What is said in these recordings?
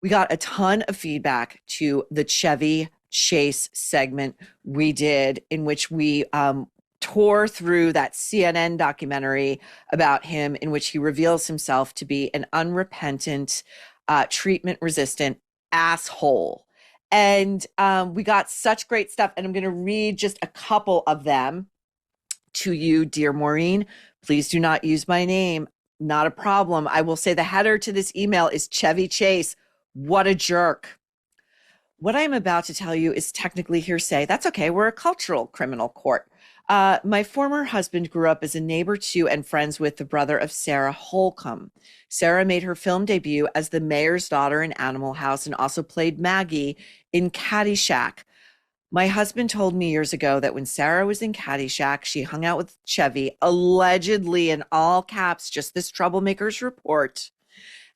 We got a ton of feedback to the Chevy Chase segment we did, in which we tore through that CNN documentary about him, in which he reveals himself to be an unrepentant, treatment resistant asshole. And we got such great stuff. And I'm going to read just a couple of them to you, dear Maureen. Please do not use my name. Not a problem. I will say the header to this email is Chevy Chase. What a jerk. What I'm about to tell you is technically hearsay. That's okay. We're a cultural criminal court. My former husband grew up as a neighbor to and friends with the brother of Sarah Holcomb. Sarah made her film debut as the mayor's daughter in Animal House and also played Maggie in Caddy Shack. My husband told me years ago that when Sarah was in Caddy Shack, she hung out with Chevy, allegedly in all caps, just this troublemaker's report.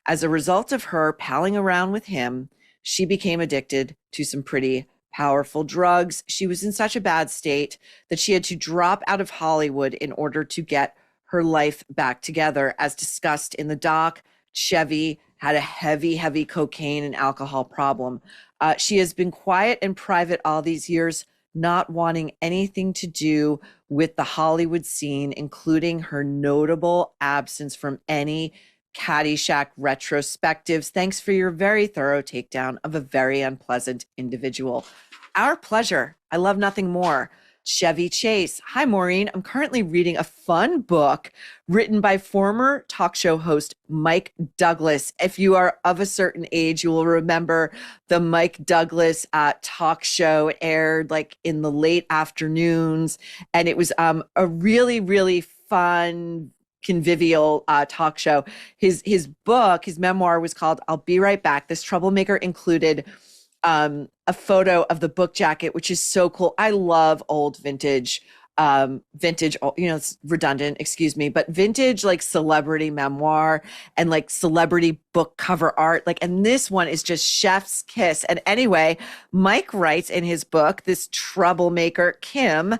As a result of her palling around with him, she became addicted to some pretty powerful drugs. She was in such a bad state that she had to drop out of Hollywood in order to get her life back together. As discussed in the doc, Chevy had a heavy, heavy cocaine and alcohol problem. She has been quiet and private all these years, not wanting anything to do with the Hollywood scene, including her notable absence from any Caddyshack retrospectives. Thanks for your very thorough takedown of a very unpleasant individual. Our pleasure. I love nothing more. Chevy Chase. Hi, Maureen. I'm currently reading a fun book written by former talk show host Mike Douglas. If you are of a certain age, you will remember the Mike Douglas talk show. It aired like in the late afternoons, and it was a really, really fun, convivial talk show. His book, his memoir was called "I'll Be Right Back." This Troublemaker included a photo of the book jacket, which is so cool. I love old vintage, it's redundant, excuse me, but vintage like celebrity memoir and like celebrity book cover art. Like, and this one is just chef's kiss. And anyway, Mike writes in his book, this troublemaker, Kim,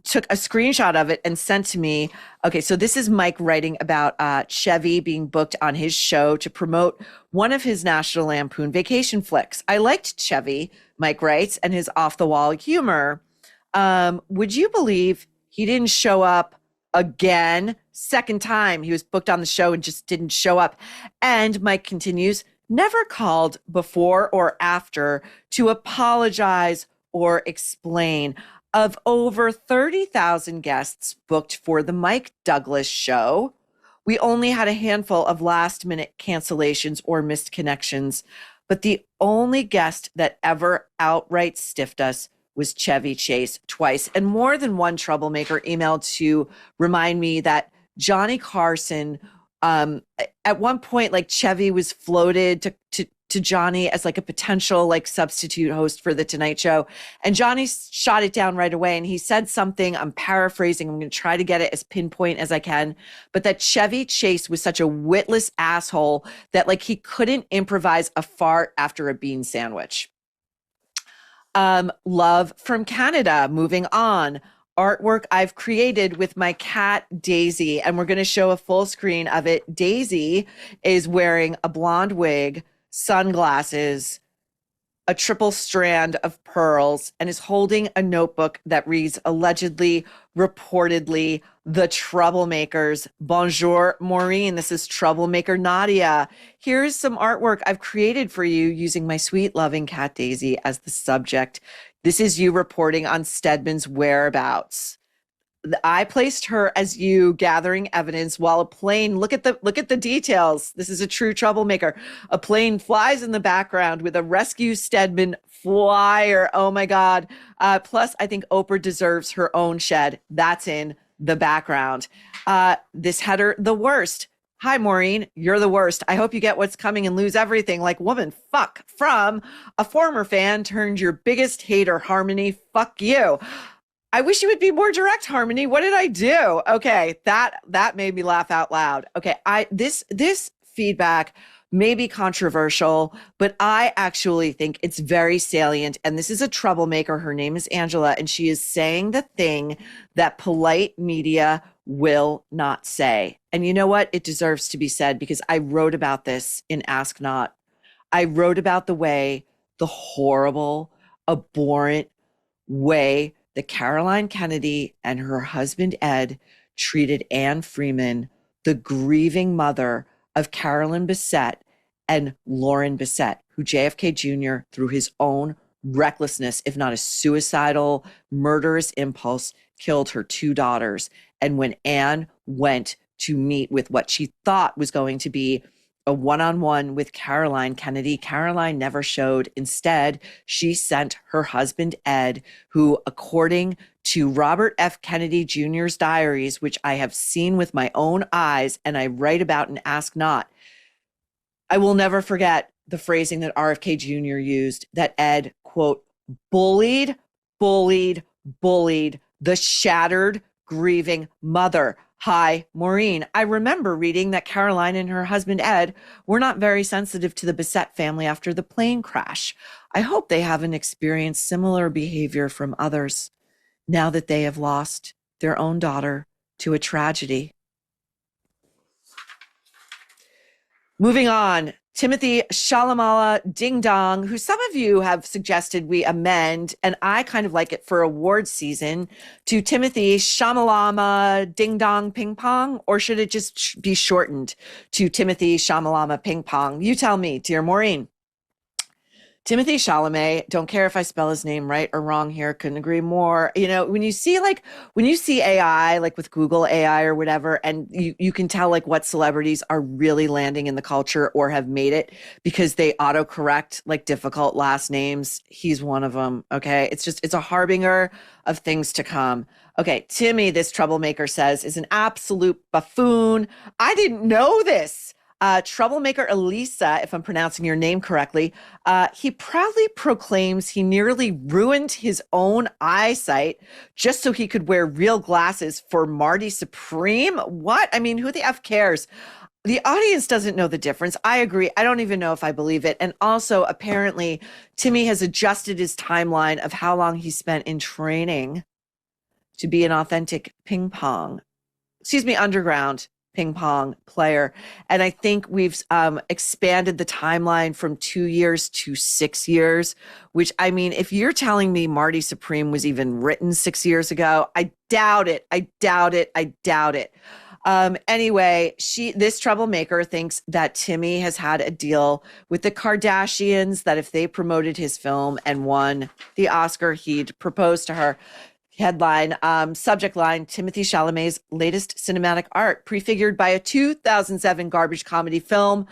took a screenshot of it and sent to me. Okay, so this is Mike writing about Chevy being booked on his show to promote one of his National Lampoon vacation flicks. I liked Chevy, Mike writes, and his off-the-wall humor. Would you believe he didn't show up again? Second time he was booked on the show and just didn't show up. And Mike continues, never called before or after to apologize or explain. Of over 30,000 guests booked for the Mike Douglas show, we only had a handful of last-minute cancellations or missed connections, but the only guest that ever outright stiffed us was Chevy Chase twice. And more than one troublemaker emailed to remind me that Johnny Carson, at one point, like Chevy was floated to Johnny as like a potential like substitute host for the Tonight Show. And Johnny shot it down right away. And he said something, I'm paraphrasing, I'm going to try to get it as pinpoint as I can, but that Chevy Chase was such a witless asshole that like he couldn't improvise a fart after a bean sandwich. Love from Canada. Moving on. Artwork I've created with my cat Daisy, and we're going to show a full screen of it. Daisy is wearing a blonde wig, sunglasses, a triple strand of pearls, and is holding a notebook that reads allegedly, reportedly, the Troublemakers. Bonjour, Maureen. This is Troublemaker Nadia. Here's some artwork I've created for you using my sweet, loving cat Daisy as the subject. This is you reporting on Stedman's whereabouts. I placed her as you gathering evidence while a plane, look at the details. This is a true troublemaker. A plane flies in the background with a rescue Stedman flyer. Oh my God. Plus, I think Oprah deserves her own shed. That's in the background. This header, the worst. Hi, Maureen, you're the worst. I hope you get what's coming and lose everything like woman fuck from a former fan turned your biggest hater, Harmony. Fuck you. I wish you would be more direct, Harmony. What did I do? Okay, that made me laugh out loud. Okay, this feedback maybe controversial, but I actually think it's very salient. And this is a troublemaker. Her name is Angela, and she is saying the thing that polite media will not say. And you know what? It deserves to be said because I wrote about this in Ask Not. I wrote about the horrible, abhorrent way that Caroline Kennedy and her husband Ed treated Anne Freeman, the grieving mother of Carolyn Bessette and Lauren Bessette, who JFK Jr., through his own recklessness, if not a suicidal, murderous impulse, killed her two daughters. And when Anne went to meet with what she thought was going to be a one-on-one with Caroline Kennedy, Caroline never showed. Instead, she sent her husband, Ed, who, according to Robert F. Kennedy Jr.'s diaries, which I have seen with my own eyes and I write about and Ask Not, I will never forget the phrasing that RFK Jr. used, that Ed, quote, bullied the shattered, grieving mother. Hi, Maureen. I remember reading that Caroline and her husband, Ed, were not very sensitive to the Bessette family after the plane crash. I hope they haven't experienced similar behavior from others now that they have lost their own daughter to a tragedy. Moving on, Timothée Chalamet Ding Dong, who some of you have suggested we amend, and I kind of like it for award season, to Timothée Chalamet Ding Dong Ping Pong, or should it just be shortened to Timothée Chalamet Ping Pong? You tell me, dear Maureen. Timothée Chalamet, don't care if I spell his name right or wrong here, couldn't agree more. You know, when you see AI, like with Google AI or whatever, and you can tell like what celebrities are really landing in the culture or have made it because they autocorrect like difficult last names. He's one of them. Okay. It's a harbinger of things to come. Okay. Timmy, this troublemaker says, is an absolute buffoon. I didn't know this. Troublemaker Elisa, if I'm pronouncing your name correctly, he proudly proclaims he nearly ruined his own eyesight just so he could wear real glasses for Marty Supreme. What? I mean, who the F cares? The audience doesn't know the difference. I agree. I don't even know if I believe it. And also, apparently, Timmy has adjusted his timeline of how long he spent in training to be an authentic underground ping pong player. And I think we've expanded the timeline from 2 years to 6 years, which, I mean, if you're telling me Marty Supreme was even written 6 years ago, I doubt it. Anyway, this troublemaker thinks that Timmy has had a deal with the Kardashians, that if they promoted his film and won the Oscar, he'd propose to her. Headline, subject line, Timothée Chalamet's latest cinematic art, prefigured by a 2007 garbage comedy film.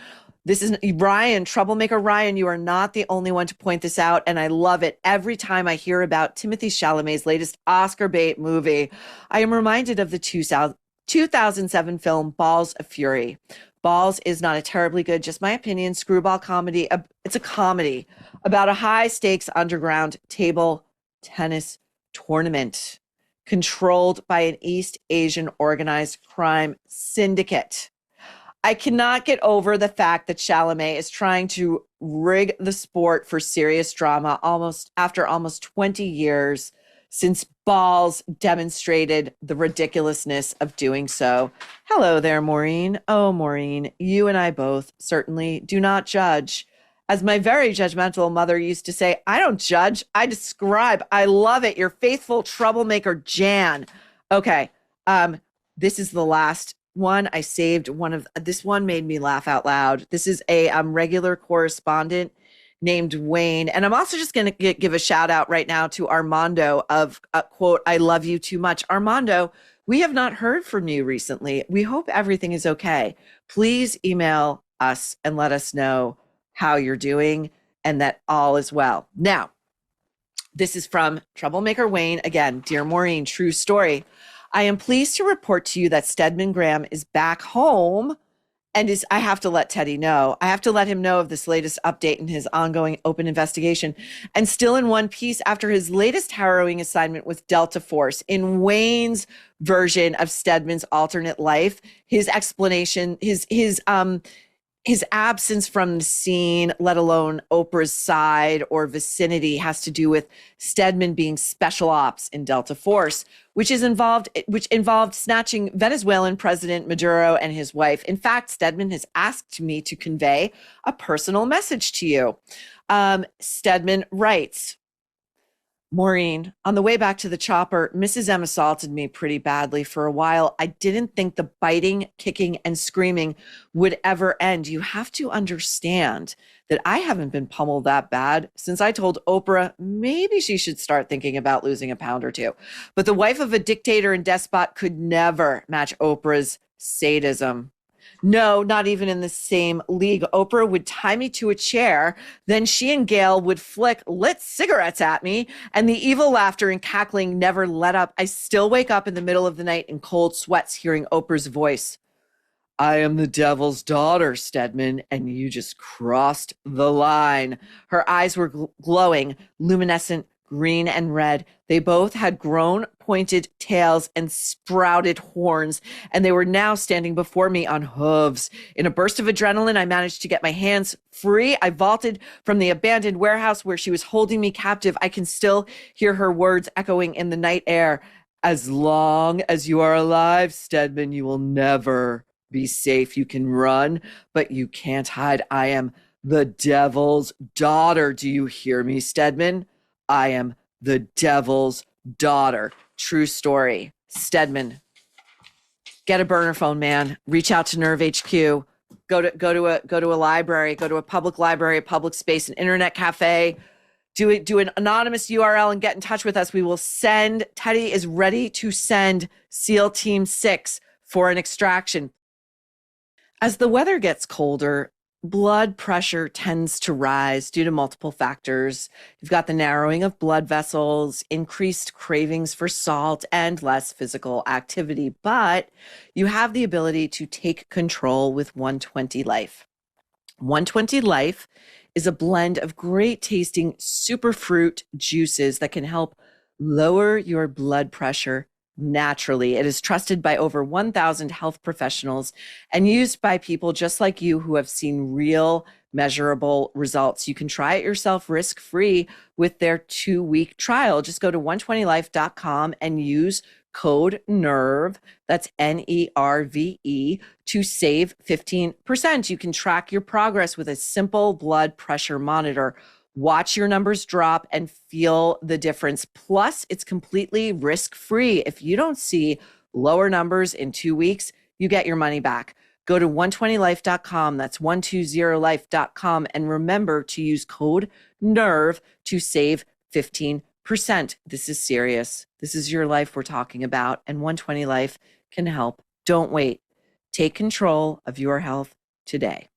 This is Ryan, troublemaker Ryan. You are not the only one to point this out, and I love it. Every time I hear about Timothée Chalamet's latest Oscar bait movie, I am reminded of the 2007 film Balls of Fury. Balls is not a terribly good, just my opinion, screwball comedy. It's a comedy about a high-stakes underground table tennis tournament controlled by an East Asian organized crime syndicate. I cannot get over the fact that Chalamet is trying to rig the sport for serious drama after almost 20 years since Balls demonstrated the ridiculousness of doing so. Hello there, Maureen. Oh, Maureen, you and I both certainly do not judge. As my very judgmental mother used to say, I don't judge, I describe. I love it. Your faithful troublemaker, Jan. Okay, this is the last one. I saved this one made me laugh out loud. This is a regular correspondent named Wayne. And I'm also just going to give a shout out right now to Armando of, quote, I love you too much. Armando, we have not heard from you recently. We hope everything is okay. Please email us and let us know how you're doing and that all is well. Now, this is from Troublemaker Wayne. Again, dear Maureen, true story. I am pleased to report to you that Stedman Graham is back home and I have to let Teddy know. I have to let him know of this latest update in his ongoing open investigation and still in one piece after his latest harrowing assignment with Delta Force. In Wayne's version of Stedman's alternate life, his explanation, his his absence from the scene, let alone Oprah's side or vicinity, has to do with Stedman being special ops in Delta Force, which involved snatching Venezuelan President Maduro and his wife. In fact, Stedman has asked me to convey a personal message to you. Stedman writes, Maureen, on the way back to the chopper, Mrs. M assaulted me pretty badly for a while. I didn't think the biting, kicking, and screaming would ever end. You have to understand that I haven't been pummeled that bad since I told Oprah maybe she should start thinking about losing a pound or two. But the wife of a dictator and despot could never match Oprah's sadism. No, not even in the same league. Oprah would tie me to a chair. Then she and Gail would flick lit cigarettes at me, and the evil laughter and cackling never let up. I still wake up in the middle of the night in cold sweats hearing Oprah's voice. I am the devil's daughter, Stedman, and you just crossed the line. Her eyes were glowing, luminescent, green and red. They both had grown, pointed tails and sprouted horns, and they were now standing before me on hooves. In a burst of adrenaline, I managed to get my hands free. I vaulted from the abandoned warehouse where she was holding me captive. I can still hear her words echoing in the night air. As long as you are alive, Stedman, you will never be safe. You can run, but you can't hide. I am the devil's daughter. Do you hear me, Stedman? I am the devil's daughter. True story. Stedman, get a burner phone, man. Reach out to Nerve HQ. Go to a library. Go to a public library, a public space, an internet cafe. Do an anonymous URL and get in touch with us. We will send. Teddy is ready to send SEAL Team 6 for an extraction. As the weather gets colder, blood pressure tends to rise due to multiple factors. You've got the narrowing of blood vessels, increased cravings for salt, and less physical activity. But you have the ability to take control with 120 Life. 120 Life is a blend of great tasting superfruit juices that can help lower your blood pressure naturally. It is trusted by over 1,000 health professionals and used by people just like you who have seen real measurable results. You can try it yourself risk-free with their 2-week trial. Just go to 120life.com and use code NERVE, that's NERVE, to save 15%. You can track your progress with a simple blood pressure monitor. Watch your numbers drop and feel the difference. Plus, it's completely risk-free. If you don't see lower numbers in 2 weeks, you get your money back. Go to 120life.com. That's 120life.com. And remember to use code NERVE to save 15%. This is serious. This is your life we're talking about, and 120 Life can help. Don't wait. Take control of your health today.